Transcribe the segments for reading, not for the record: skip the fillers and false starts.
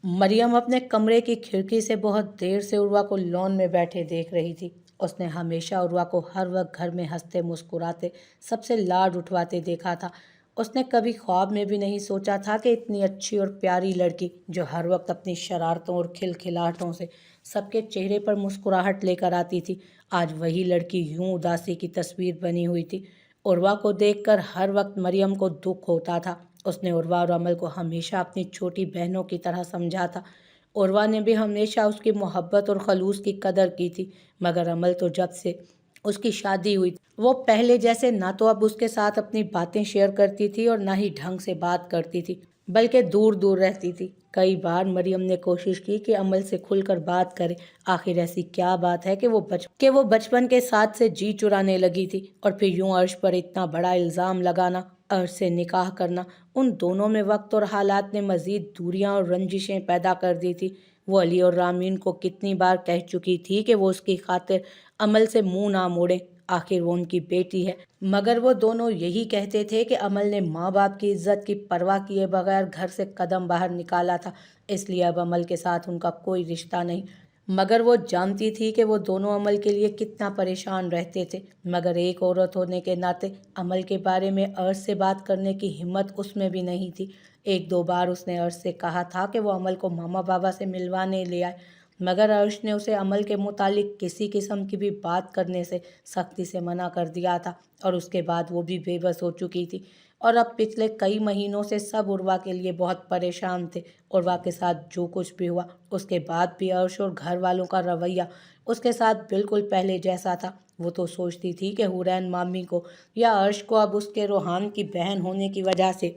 मरियम अपने कमरे की खिड़की से बहुत देर से उर्वा को लॉन में बैठे देख रही थी। उसने हमेशा उर्वा को हर वक्त घर में हंसते मुस्कुराते सबसे लाड उठवाते देखा था। उसने कभी ख्वाब में भी नहीं सोचा था कि इतनी अच्छी और प्यारी लड़की, जो हर वक्त अपनी शरारतों और खिलखिलाहटों से सबके चेहरे पर मुस्कुराहट लेकर आती थी, आज वही लड़की यूं उदासी की तस्वीर बनी हुई थी। उर्वा को देखकर हर वक्त मरियम को दुख होता था। उसने उर्वा और अमल को हमेशा अपनी छोटी बहनों की तरह समझा था। उर्वा ने भी हमेशा उसकी मोहब्बत और खलूस की कदर की थी, मगर अमल तो जब से उसकी शादी हुई वो पहले जैसे ना तो अब उसके साथ अपनी बातें शेयर करती थी और ना ही ढंग से बात करती थी, बल्कि दूर दूर रहती थी। कई बार मरियम ने कोशिश की कि अमल से खुलकर बात करे। आखिर ऐसी क्या बात है कि वो बचपन के साथ से जी चुराने लगी थी, और फिर यूं अर्श पर इतना बड़ा इल्ज़ाम लगाना, अर्श से निकाह करना। उन दोनों में वक्त और हालात ने मज़ीद दूरियां और रंजिशें पैदा कर दी थी। वो अली और रामीन को कितनी बार कह चुकी थी कि वो उसकी खातिर अमल से मुंह ना मोड़े, आखिर वो उनकी बेटी है। मगर वो दोनों यही कहते थे कि अमल ने माँ बाप की इज्जत की परवाह किए बगैर घर से कदम बाहर निकाला था, इसलिए अब अमल के साथ उनका कोई रिश्ता नहीं। मगर वो जानती थी कि वो दोनों अमल के लिए कितना परेशान रहते थे, मगर एक औरत होने के नाते अमल के बारे में अर्श से बात करने की हिम्मत उसमें भी नहीं थी। एक दो बार उसने अर्श से कहा था कि वो अमल को मामा बाबा से मिलवाने ले आए, मगर अर्श ने उसे अमल के मुतालिक किसी किस्म की भी बात करने से सख्ती से मना कर दिया था, और उसके बाद वो भी बेबस हो चुकी थी। और अब पिछले कई महीनों से सब उर्वा के लिए बहुत परेशान थे। उर्वा के साथ जो कुछ भी हुआ, उसके बाद भी अर्श और घर वालों का रवैया उसके साथ बिल्कुल पहले जैसा था। वो तो सोचती थी कि हुरैन मामी को या अर्श को अब उसके रोहान की बहन होने की वजह से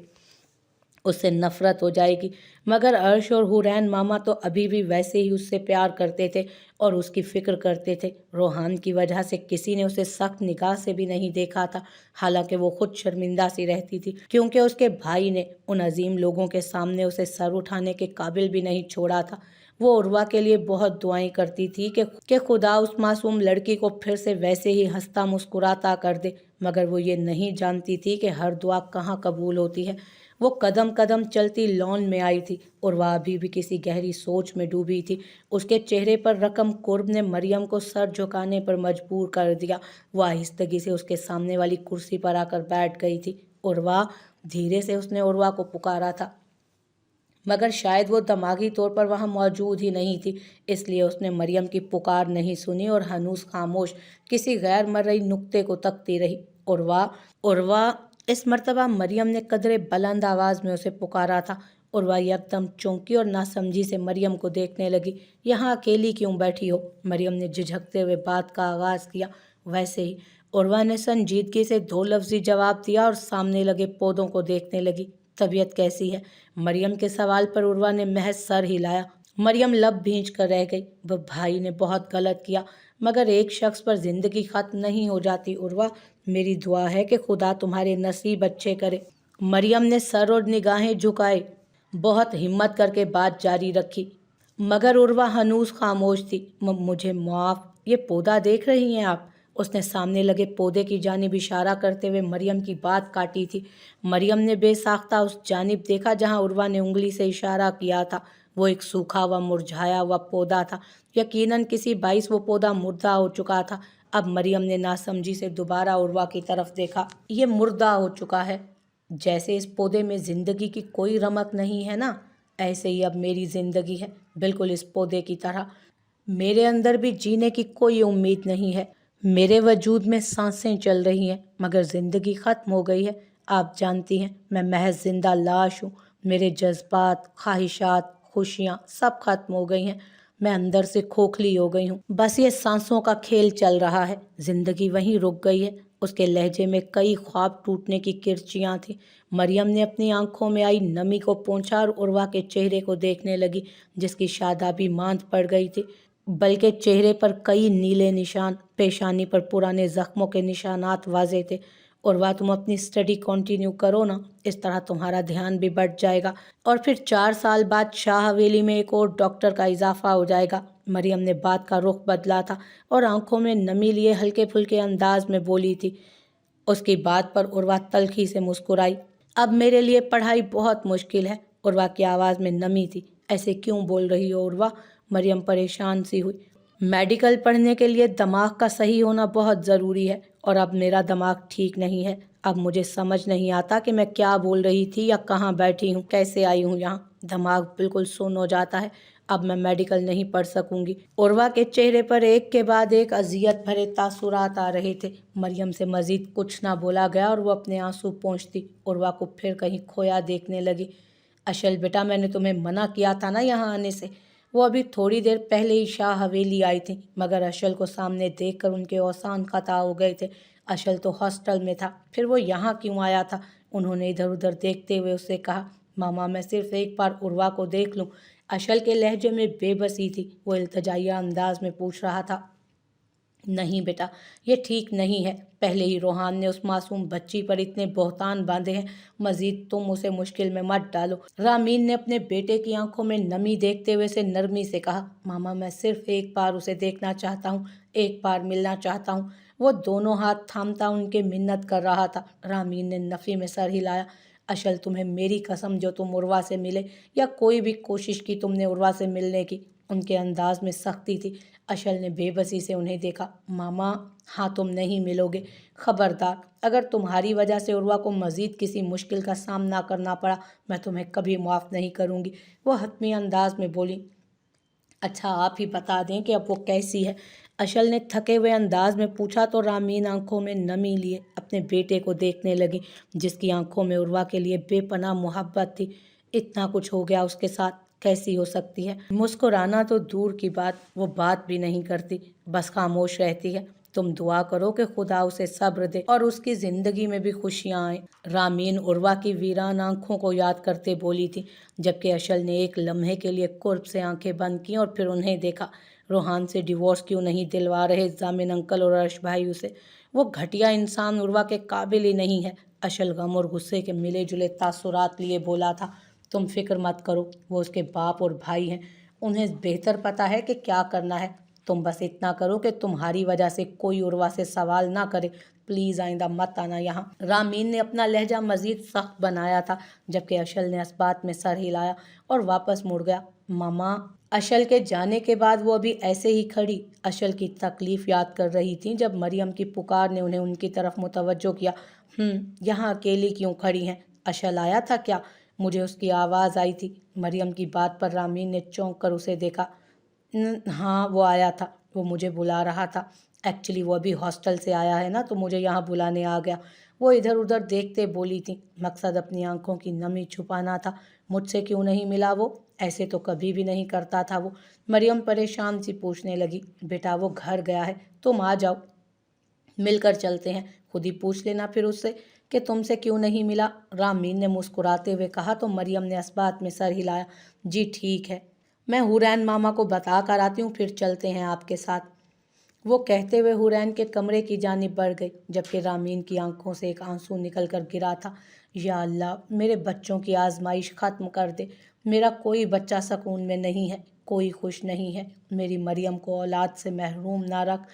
उससे नफरत हो जाएगी, मगर अर्श और हुरैन मामा तो अभी भी वैसे ही उससे प्यार करते थे और उसकी फ़िक्र करते थे। रोहान की वजह से किसी ने उसे सख्त निगाह से भी नहीं देखा था, हालांकि वो खुद शर्मिंदा सी रहती थी, क्योंकि उसके भाई ने उन अजीम लोगों के सामने उसे सर उठाने के काबिल भी नहीं छोड़ा था। वो उर्वा के लिए बहुत दुआएं करती थी कि खुदा उस मासूम लड़की को फिर से वैसे ही हंसता मुस्कुराता कर दे, मगर वो ये नहीं जानती थी कि हर दुआ कहाँ कबूल होती है। वो कदम कदम चलती लॉन में आई थी और वह अभी भी किसी गहरी सोच में डूबी थी। उसके चेहरे पर रकम कुर्ब ने मरियम को सर झुकाने पर मजबूर कर दिया। वह आहिस्तगी से उसके सामने वाली कुर्सी पर आकर बैठ गई थी। उर्वा, धीरे से उसने उर्वा को पुकारा था, मगर शायद वो दिमागी तौर पर वहाँ मौजूद ही नहीं थी, इसलिए उसने मरियम की पुकार नहीं सुनी और हनूस खामोश किसी गैर मर्ई नुक्ते को तकती रही। उर्वा, उर्वा। इस मर्तबा मरियम ने कदरे बुलंद आवाज़ में उसे पुकारा था। उर्वा एकदम चौंकी और नासमझी से मरियम को देखने लगी। यहाँ अकेली क्यों बैठी हो? मरियम ने झिझकते हुए बात का आगाज़ किया। वैसे ही, उर्वा ने संजीदगी से दो लफ्ज़ी जवाब दिया और सामने लगे पौधों को देखने लगी। तबीयत कैसी है? मरियम के सवाल पर उर्वा ने महज सर हिलाया। मरियम लब भींच कर रह गई। वह भाई ने बहुत गलत किया, मगर एक शख्स पर जिंदगी खत्म नहीं हो जाती उर्वा। मेरी दुआ है कि खुदा तुम्हारे नसीब अच्छे करे। मरियम ने सर और निगाहें झुकाए बहुत हिम्मत करके बात जारी रखी, मगर उर्वा हनूस खामोश थी। मुझे मुआफ, ये पौधा देख रही हैं आप? उसने सामने लगे पौधे की जानिब इशारा करते हुए मरियम की बात काटी थी। मरियम ने बेसाख्ता उस जानिब देखा जहां उर्वा ने उंगली से इशारा किया था। वो एक सूखा व मुरझाया हुआ पौधा था। यकीनन किसी बाइस वो पौधा मुर्दा हो चुका था। अब मरियम ने नासमझी से दोबारा उर्वा की तरफ देखा। ये मुर्दा हो चुका है, जैसे इस पौधे में ज़िंदगी की कोई रमक नहीं है ना, ऐसे ही अब मेरी ज़िंदगी है, बिल्कुल इस पौधे की तरह। मेरे अंदर भी जीने की कोई उम्मीद नहीं है। मेरे वजूद में सांसें चल रही हैं, मगर ज़िंदगी ख़त्म हो गई है। आप जानती हैं, मैं महज जिंदा लाश हूँ। मेरे जज्बात, ख्वाहिशात, खुशियाँ सब खत्म हो गई हैं। मैं अंदर से खोखली हो गई हूँ। बस ये सांसों का खेल चल रहा है। ज़िंदगी वहीं रुक गई है। उसके लहजे में कई ख्वाब टूटने की किरचियाँ थी। मरियम ने अपनी आंखों में आई नमी को पोंछा और उर्वा के चेहरे को देखने लगी, जिसकी शादाबी मांद पड़ गई थी, बल्कि चेहरे पर कई नीले निशान, पेशानी पर पुराने जख्मों के निशानात वाजे थे। उर्वा, तुम अपनी स्टडी कंटिन्यू करो ना, इस तरह तुम्हारा ध्यान भी बढ़ जाएगा और फिर 4 साल बाद शाह हवेली में एक और डॉक्टर का इजाफा हो जाएगा। मरियम ने बात का रुख बदला था और आंखों में नमी लिए हल्के फुल्के अंदाज में बोली थी। उसकी बात पर उर्वा तल्खी से मुस्कुराई। अब मेरे लिए पढ़ाई बहुत मुश्किल है। उर्वा की आवाज़ में नमी थी। ऐसे क्यों बोल रही हो उर्वा? मरियम परेशान सी हुई। मेडिकल पढ़ने के लिए दिमाग का सही होना बहुत ज़रूरी है, और अब मेरा दिमाग ठीक नहीं है। अब मुझे समझ नहीं आता कि मैं क्या बोल रही थी या कहाँ बैठी हूँ, कैसे आई हूँ यहाँ। दिमाग बिल्कुल सुन्न हो जाता है। अब मैं मेडिकल नहीं पढ़ सकूंगी। उर्वा के चेहरे पर एक के बाद एक अजियत भरे तासुरात आ रहे थे। मरियम से मजीद कुछ ना बोला गया और वो अपने आंसू पोंछती उर्वा को फिर कहीं खोया देखने लगी। अशल बेटा, मैंने तुम्हें मना किया था ना यहाँ आने से। वो अभी थोड़ी देर पहले ही शाह हवेली आई थी, मगर अशल को सामने देखकर उनके औसान खता हो गए थे। अशल तो हॉस्टल में था, फिर वो यहाँ क्यों आया था? उन्होंने इधर उधर देखते हुए उससे कहा, मामा मैं सिर्फ एक बार उर्वा को देख लूँ। अशल के लहजे में बेबसी थी। वो इल्तजाइया अंदाज में पूछ रहा था, नहीं बेटा, ये ठीक नहीं है। पहले ही रोहान ने उस मासूम बच्ची पर इतने बहतान बांधे हैं, मजीद तुम उसे मुश्किल में मत डालो। रामीन ने अपने बेटे की आंखों में नमी देखते हुए से नरमी से कहा, मामा मैं सिर्फ एक बार उसे देखना चाहता हूँ, एक बार मिलना चाहता हूँ। वो दोनों हाथ थामता उनके मिन्नत कर रहा था। रामीन ने नफ़ी में सर हिलाया। अशल तुम्हें मेरी कसम, जो तुम उर्वा से मिले या कोई भी कोशिश की तुमने उर्वा से मिलने की। उनके अंदाज में सख्ती थी। अशल ने बेबसी से उन्हें देखा। मामा हाँ, तुम नहीं मिलोगे। खबरदार, अगर तुम्हारी वजह से उर्वा को मज़ीद किसी मुश्किल का सामना करना पड़ा, मैं तुम्हें कभी माफ़ नहीं करूँगी। वो हतमी अंदाज में बोली। अच्छा आप ही बता दें कि अब वो कैसी है? अशल ने थके हुए अंदाज में पूछा तो रामीन आंखों में नमी लिए अपने बेटे को देखने लगी, जिसकी आंखों में उर्वा के लिए बेपनाह मोहब्बत थी। इतना कुछ हो गया उसके साथ, कैसी हो सकती है? मुस्कुराना तो दूर की बात, वो बात भी नहीं करती, बस खामोश रहती है। तुम दुआ करो कि खुदा उसे सब्र दे और उसकी ज़िंदगी में भी खुशियाँ आए। रामीन उर्वा की वीरान आंखों को याद करते बोली थी, जबकि अशल ने एक लम्हे के लिए कुर्ब से आंखें बंद की और फिर उन्हें देखा। रोहान से डिवोर्स क्यों नहीं दिलवा रहे जामिन अंकल और अर्श भाई उसे? वो घटिया इंसान उर्वा के काबिल ही नहीं है। अशल गम और गुस्से के मिले जुले तासुरात लिए बोला था, तुम फिक्र मत करो, वो उसके बाप और भाई हैं, उन्हें बेहतर पता है कि क्या करना है। तुम बस इतना करो कि तुम्हारी वजह से कोई उर्वा से सवाल ना करे। प्लीज़ आइंदा मत आना यहाँ। रामीन ने अपना लहजा मज़ीद सख्त बनाया था, जबकि अशल ने इस बात में सर हिलाया और वापस मुड़ गया। मामा, अशल के जाने के बाद वो अभी ऐसे ही खड़ी अशल की तकलीफ़ याद कर रही थी, जब मरियम की पुकार ने उन्हें उनकी तरफ मुतवज्जो किया। यहाँ अकेली क्यों खड़ी हैं? अशल आया था क्या? मुझे उसकी आवाज़ आई थी। मरियम की बात पर रामीन ने चौंक कर उसे देखा। हाँ वो आया था, वो मुझे बुला रहा था। एक्चुअली वो अभी हॉस्टल से आया है ना, तो मुझे यहाँ बुलाने आ गया। वो इधर उधर देखते बोली थी, मकसद अपनी आंखों की नमी छुपाना था। मुझसे क्यों नहीं मिला वो? ऐसे तो कभी भी नहीं करता था वो। मरियम परेशान सी पूछने लगी, बेटा वो घर गया है, तुम आ जाओ, मिलकर चलते हैं। खुद ही पूछ लेना फिर उससे कि तुमसे क्यों नहीं मिला। रामीन ने मुस्कुराते हुए कहा तो मरियम ने इस बात में सर हिलाया। जी ठीक है, मैं हुरैन मामा को बता कर आती हूँ, फिर चलते हैं आपके साथ। वो कहते हुए हुरैन के कमरे की जानिब बढ़ गई, जबकि रामीन की आंखों से एक आंसू निकल कर गिरा था। या अल्लाह, मेरे बच्चों की आजमाइश ख़त्म कर दे। मेरा कोई बच्चा सकून में नहीं है, कोई खुश नहीं है। मेरी मरियम को औलाद से महरूम ना रख।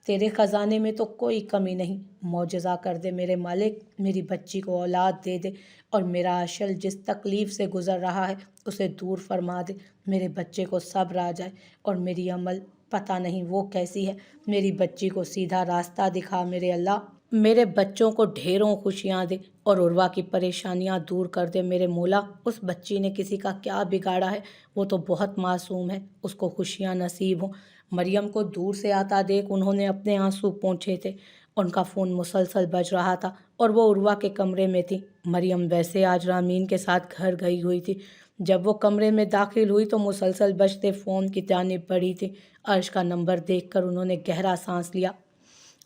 तेरे ख़जाने में तो कोई कमी नहीं। मौजज़ा कर दे मेरे मालिक, मेरी बच्ची को औलाद दे दे और मेरा अशल जिस तकलीफ़ से गुज़र रहा है उसे दूर फरमा दे। मेरे बच्चे को सब्र आ जाए और मेरी अमल पता नहीं वो कैसी है, मेरी बच्ची को सीधा रास्ता दिखा मेरे अल्लाह। मेरे बच्चों को ढेरों खुशियाँ दे और उर्वा की परेशानियाँ दूर कर दे मेरे मौला। उस बच्ची ने किसी का क्या बिगाड़ा है? वो तो बहुत मासूम है, उसको खुशियाँ नसीब हों। मरियम को दूर से आता देख उन्होंने अपने आंसू पोंछे थे। उनका फ़ोन मुसलसल बज रहा था और वो उर्वा के कमरे में थी। मरियम वैसे आज रामीन के साथ घर गई हुई थी। जब वो कमरे में दाखिल हुई तो मुसलसल बजते फ़ोन की जानिब बढ़ी थी। अर्श का नंबर देखकर उन्होंने गहरा सांस लिया।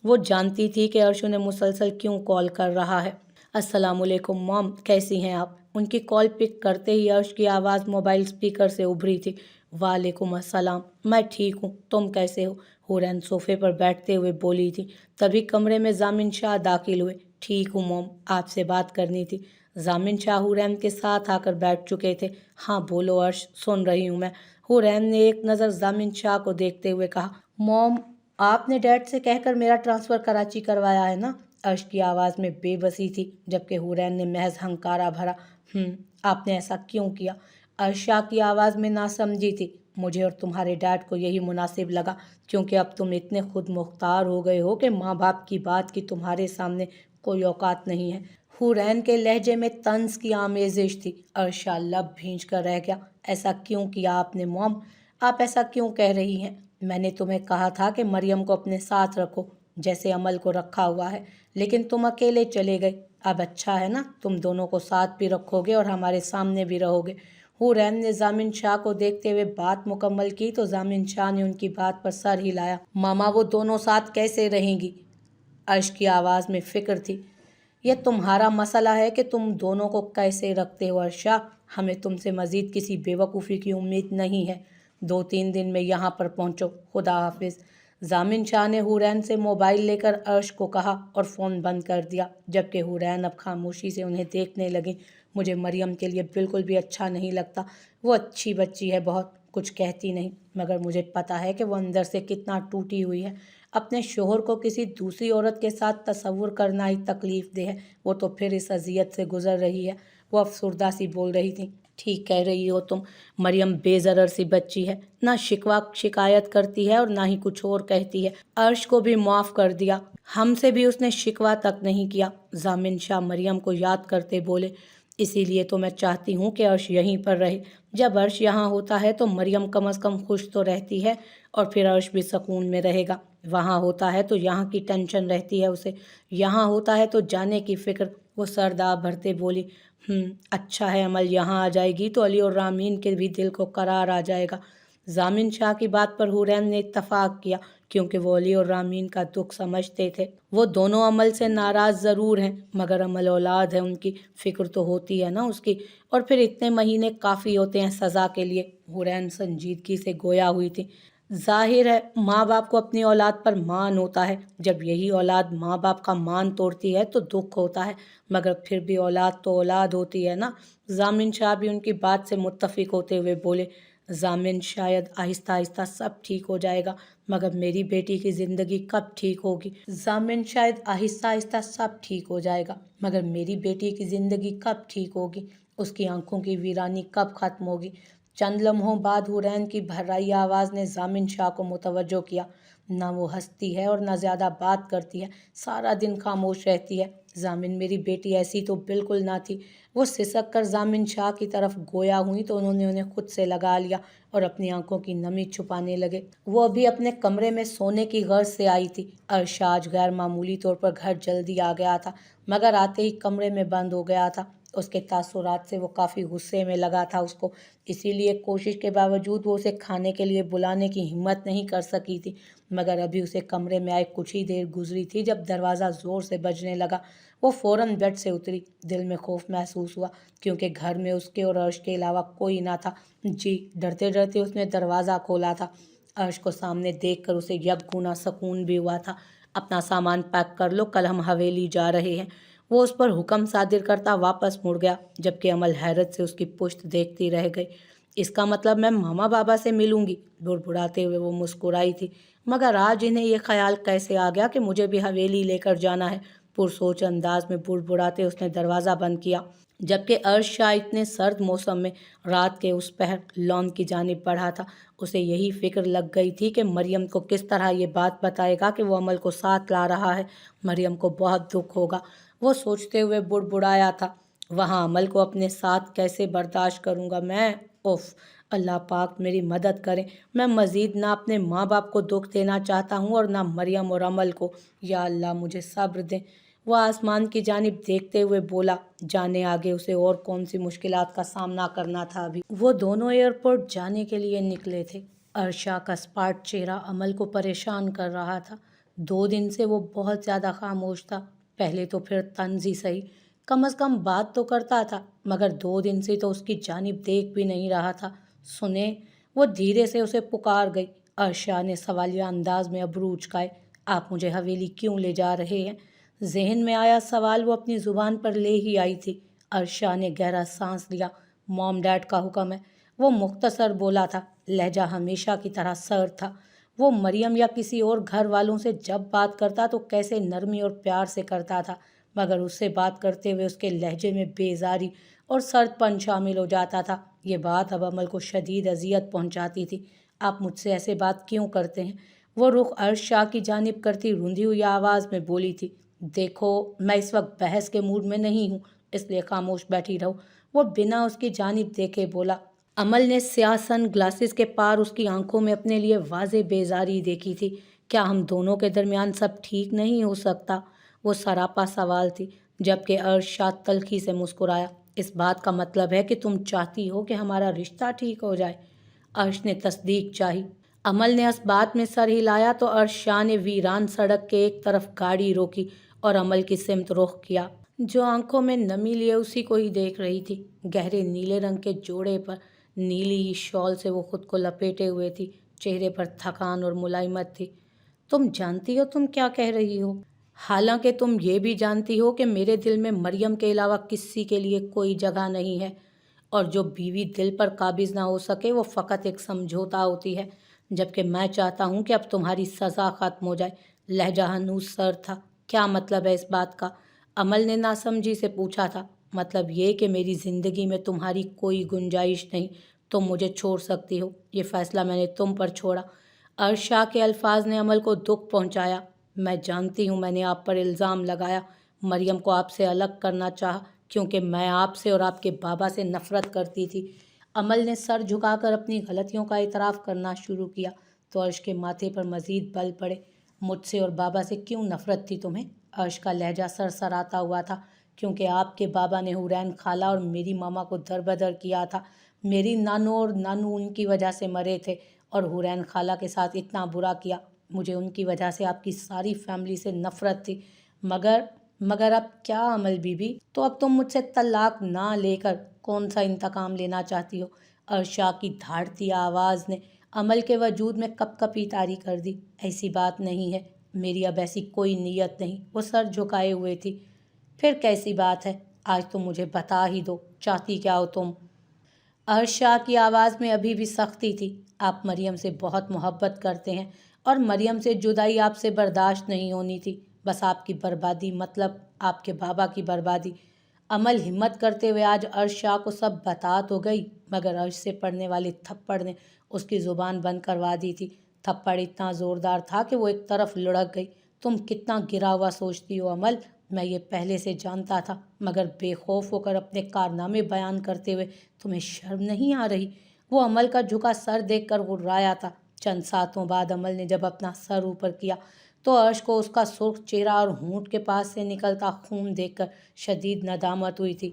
वो जानती थी कि अर्श उन्हें मुसलसल क्यों कॉल कर रहा है। अस्सलामुअलैकुम मॉम, कैसी हैं आप? उनकी कॉल पिक करते ही अर्श की आवाज़ मोबाइल स्पीकर से उभरी थी। वालेकुम अस्सलाम, मैं ठीक हूँ, तुम कैसे हो? हुरैन सोफे पर बैठते हुए बोली थी। तभी कमरे में जामिन शाह दाखिल हुए। ठीक हूँ मॉम, आपसे बात करनी थी। जामिन शाह हुरैन के साथ आकर बैठ चुके थे। हाँ बोलो अर्श, सुन रही हूँ मैं। हुरैन ने एक नज़र जामिन शाह को देखते हुए कहा। मॉम, आपने डैड से कहकर मेरा ट्रांसफ़र कराची करवाया है ना? अर्श की आवाज़ में बेबसी थी, जबकि हुरैन ने महज हंकारा भरा। आपने ऐसा क्यों किया? अर्शा की आवाज़ में नासमझी थी। मुझे और तुम्हारे डैड को यही मुनासिब लगा, क्योंकि अब तुम इतने खुद मुख्तार हो गए हो कि माँ बाप की बात की तुम्हारे सामने कोई औकात नहीं है। हुरैन के लहजे में तंज की आमेजिश थी। अर्शा लब भींच कर रह गया। ऐसा क्यों किया आपने मॉम? आप ऐसा क्यों कह रही हैं? मैंने तुम्हें कहा था कि मरियम को अपने साथ रखो, जैसे अमल को रखा हुआ है, लेकिन तुम अकेले चले गए। अब अच्छा है ना, तुम दोनों को साथ भी रखोगे और हमारे सामने भी रहोगे। हुरैन ने जामिन शाह को देखते हुए बात मुकम्मल की तो जामिन शाह ने उनकी बात पर सर हिलाया। मामा, वो दोनों साथ कैसे रहेंगी? अर्श की आवाज़ में फ़िक्र थी। यह तुम्हारा मसला है कि तुम दोनों को कैसे रखते हो अर्शा। हमें तुमसे मज़ीद किसी बेवकूफ़ी की उम्मीद नहीं है। 2-3 दिन में यहाँ पर पहुँचो। खुदा हाफिज़। जामिन शाह ने हुरैन से मोबाइल लेकर अर्श को कहा और फ़ोन बंद कर दिया, जबकि हुरैन अब खामोशी से उन्हें देखने लगी। मुझे मरियम के लिए बिल्कुल भी अच्छा नहीं लगता। वो अच्छी बच्ची है, बहुत कुछ कहती नहीं, मगर मुझे पता है कि वो अंदर से कितना टूटी हुई है। अपने शोहर को किसी दूसरी औरत के साथ तसव्वुर करना ही तकलीफ दे है। वो तो फिर इस अजियत से गुजर रही है। वो अफसरदा सी बोल रही थी। ठीक कह रही हो तुम। मरियम बेजरर सी बच्ची है, ना शिकवा शिकायत करती है और ना ही कुछ और कहती है। अर्श को भी माफ़ कर दिया, हमसे भी उसने शिकवा तक नहीं किया। जामिन शाह मरियम को याद करते बोले, इसीलिए तो मैं चाहती हूँ कि अर्श यहीं पर रहे। जब अर्श यहाँ होता है तो मरियम कम अज़ कम खुश तो रहती है, और फिर अर्श भी सुकून में रहेगा। वहाँ होता है तो यहाँ की टेंशन रहती है उसे, यहाँ होता है तो जाने की फ़िक्र। वो सरदा भरते बोली, अच्छा है, अमल यहाँ आ जाएगी तो अली और रामीन के भी दिल को करार आ जाएगा। जामिन शाह की बात पर हुरैन ने इत्तफाक किया, क्योंकि वो अली और रामीन का दुख समझते थे। वो दोनों अमल से नाराज़ ज़रूर हैं, मगर अमल औलाद है उनकी, फ़िक्र तो होती है ना उसकी। और फिर इतने महीने काफ़ी होते हैं सज़ा के लिए। हुरैन संजीदगी से गोया हुई थी। जाहिर है माँ बाप को अपनी औलाद पर मान होता है। जब यही औलाद माँ बाप का मान तोड़ती है तो दुख होता है, मगर फिर भी औलाद तो औलाद होती है ना। जामिन शाह भी उनकी बात से मुत्तफिक होते हुए बोले, जामिन, शायद आहिस्ता आहिस्ता सब ठीक हो जाएगा, मगर मेरी बेटी की ज़िंदगी कब ठीक होगी? जामिन, शायद आहिस्ता आहिस्ता सब ठीक हो जाएगा, मगर मेरी बेटी की ज़िंदगी कब ठीक होगी? उसकी आंखों की वीरानी कब ख़त्म होगी? चंद लम्हों बाद हुरैन की भर्राई आवाज़ ने जामिन शाह को मुतवज्जो किया। ना वो हंसती है और ना ज़्यादा बात करती है, सारा दिन खामोश रहती है। जामिन, मेरी बेटी ऐसी तो बिल्कुल ना थी। वो सिसक कर जामिन शाह की तरफ गोया हुई तो उन्होंने उन्हें खुद से लगा लिया और अपनी आंखों की नमी छुपाने लगे। वो अभी अपने कमरे में सोने की गर्ज से आई थी। अरशाज गैर मामूली तौर पर घर जल्दी आ गया था, मगर आते ही कमरे में बंद हो गया था। उसके तासुरात से वो काफ़ी गुस्से में लगा था उसको, इसीलिए कोशिश के बावजूद वो उसे खाने के लिए बुलाने की हिम्मत नहीं कर सकी थी। मगर अभी उसे कमरे में आए कुछ ही देर गुजरी थी जब दरवाज़ा ज़ोर से बजने लगा। वो फ़ौरन बेड से उतरी। दिल में खौफ महसूस हुआ, क्योंकि घर में उसके और अर्श के अलावा कोई ना था। जी, डरते डरते उसने दरवाज़ा खोला था। अर्श को सामने देखकर उसे यकगुना सुकून भी हुआ था। अपना सामान पैक कर लो, कल हम हवेली जा रहे हैं। वो उस पर हुक्म सादिर करता वापस मुड़ गया, जबकि अमल हैरत से उसकी पुश्त देखती रह गई। इसका मतलब मैं मामा बाबा से मिलूंगी? बुड़बुड़ाते हुए वो मुस्कुराई थी। मगर आज इन्हें यह ख्याल कैसे आ गया कि मुझे भी हवेली लेकर जाना है? पुरसोच अंदाज में बुड़बुड़ाते उसने दरवाज़ा बंद किया, जबकि अर्श शाह इतने सर्द मौसम में रात के उस पहर लॉन की जानिब बढ़ा था। उसे यही फिक्र लग गई थी कि मरियम को किस तरह ये बात बताएगा कि वो अमल को साथ ला रहा है। मरियम को बहुत दुख होगा, वो सोचते हुए बुड़बुड़ाया था। वहाँ अमल को अपने साथ कैसे बर्दाश्त करूँगा मैं? उफ, अल्लाह पाक मेरी मदद करें। मैं मज़ीद ना अपने माँ बाप को दुख देना चाहता हूँ और ना मरियम और अमल को। या अल्लाह मुझे सब्र दें। वह आसमान की जानिब देखते हुए बोला, जाने आगे उसे और कौन सी मुश्किलात का सामना करना था। अभी वो दोनों एयरपोर्ट जाने के लिए निकले थे। अर्शा का स्पार्ट चेहरा अमल को परेशान कर रहा था। 2 दिन से वो बहुत ज़्यादा खामोश था। पहले तो फिर तंज ही सही, कम अज़ कम बात तो करता था, मगर 2 दिन से तो उसकी जानिब देख भी नहीं रहा था। सुने, वो धीरे से उसे पुकार गई। अर्शा ने सवालिया अंदाज में अबरू उचकाए, आप मुझे हवेली क्यों ले जा रहे हैं? जहन में आया सवाल वो अपनी ज़ुबान पर ले ही आई थी। अर्शा ने गहरा सांस लिया। मॉम डैड का हुक्म है, वो मुख्तसर बोला था। लहजा हमेशा की तरह सर्द था। वो मरियम या किसी और घर वालों से जब बात करता तो कैसे नरमी और प्यार से करता था, मगर उससे बात करते हुए उसके लहजे में बेजारी اور سرد پن شامل ہو جاتا تھا۔ یہ بات اب عمل کو شدید اذیت پہنچاتی تھی۔ آپ مجھ سے ایسے بات کیوں کرتے ہیں؟ وہ رخ عرش شاہ کی جانب کرتی روندھی ہوئی آواز میں بولی تھی۔ دیکھو، میں اس وقت بحث کے موڈ میں نہیں ہوں، اس لیے خاموش بیٹھی رہو۔ وہ بنا اس کی جانب دیکھے بولا۔ عمل نے سیاہ سن گلاسز کے پار اس کی آنکھوں میں اپنے لیے واضح بیزاری دیکھی تھی۔ کیا ہم دونوں کے درمیان سب ٹھیک نہیں ہو سکتا؟ وہ سراپا سوال تھی، جبکہ عرش شاہ تلخی سے مسکرایا۔ اس بات کا مطلب ہے کہ تم چاہتی ہو کہ ہمارا رشتہ ٹھیک ہو جائے؟ عرش نے تصدیق چاہی۔ عمل نے اس بات میں سر ہلایا تو عرش شاہ نے ویران سڑک کے ایک طرف گاڑی روکی اور عمل کی سمت رخ کیا، جو آنکھوں میں نمی لیے اسی کو ہی دیکھ رہی تھی۔ گہرے نیلے رنگ کے جوڑے پر نیلی ہی شال سے وہ خود کو لپیٹے ہوئے تھی، چہرے پر تھکان اور ملائمت تھی۔ تم جانتی ہو تم کیا کہہ رہی ہو؟ حالانکہ تم یہ بھی جانتی ہو کہ میرے دل میں مریم کے علاوہ کسی کے لیے کوئی جگہ نہیں ہے، اور جو بیوی دل پر قابض نہ ہو سکے وہ فقط ایک سمجھوتا ہوتی ہے، جبکہ میں چاہتا ہوں کہ اب تمہاری سزا ختم ہو جائے۔ لہجہ ہنوز سر تھا۔ کیا مطلب ہے اس بات کا؟ عمل نے ناسمجھی سے پوچھا تھا۔ مطلب یہ کہ میری زندگی میں تمہاری کوئی گنجائش نہیں، تم مجھے چھوڑ سکتی ہو، یہ فیصلہ میں نے تم پر چھوڑا۔ عرش شاہ کے الفاظ نے عمل کو دکھ پہنچایا۔ میں جانتی ہوں میں نے آپ پر الزام لگایا، مریم کو آپ سے الگ کرنا چاہا کیونکہ میں آپ سے اور آپ کے بابا سے نفرت کرتی تھی۔ عمل نے سر جھکا کر اپنی غلطیوں کا اعتراف کرنا شروع کیا تو عرش کے ماتھے پر مزید بل پڑے۔ مجھ سے اور بابا سے کیوں نفرت تھی تمہیں؟ عرش کا لہجہ سرسراتا ہوا تھا۔ کیونکہ آپ کے بابا نے حورین خالہ اور میری ماما کو دربدر کیا تھا۔ میری نانو اور نانو ان کی وجہ سے مرے تھے، اور حورین خالہ کے ساتھ اتنا برا کیا۔ مجھے ان کی وجہ سے آپ کی ساری فیملی سے نفرت تھی۔ مگر اب کیا عمل بی بی؟ تو اب تم مجھ سے طلاق نہ لے کر کون سا انتقام لینا چاہتی ہو؟ عرش شاہ کی دھاڑتی آواز نے عمل کے وجود میں کپ کپی طاری کر دی۔ ایسی بات نہیں ہے، میری اب ایسی کوئی نیت نہیں۔ وہ سر جھکائے ہوئے تھی۔ پھر کیسی بات ہے؟ آج تم مجھے بتا ہی دو، چاہتی کیا ہو تم؟ عرش شاہ کی آواز میں ابھی بھی سختی تھی۔ آپ مریم سے بہت محبت کرتے ہیں، اور مریم سے جدائی آپ سے برداشت نہیں ہونی تھی۔ بس آپ کی بربادی، مطلب آپ کے بابا کی بربادی۔ عمل ہمت کرتے ہوئے آج عرش شاہ کو سب بتا تو گئی، مگر عرش سے پڑنے والے تھپڑ نے اس کی زبان بند کروا دی تھی۔ تھپڑ اتنا زوردار تھا کہ وہ ایک طرف لڑک گئی۔ تم کتنا گرا ہوا سوچتی ہو عمل، میں یہ پہلے سے جانتا تھا، مگر بے خوف ہو کر اپنے کارنامے بیان کرتے ہوئے تمہیں شرم نہیں آ رہی؟ وہ عمل کا جھکا سر دیکھ کر غرایا تھا۔ چند ساتوں بعد عمل نے جب اپنا سر اوپر کیا تو عرش کو اس کا سرخ چہرہ اور ہونٹ کے پاس سے نکلتا خون دیکھ کر شدید ندامت ہوئی تھی۔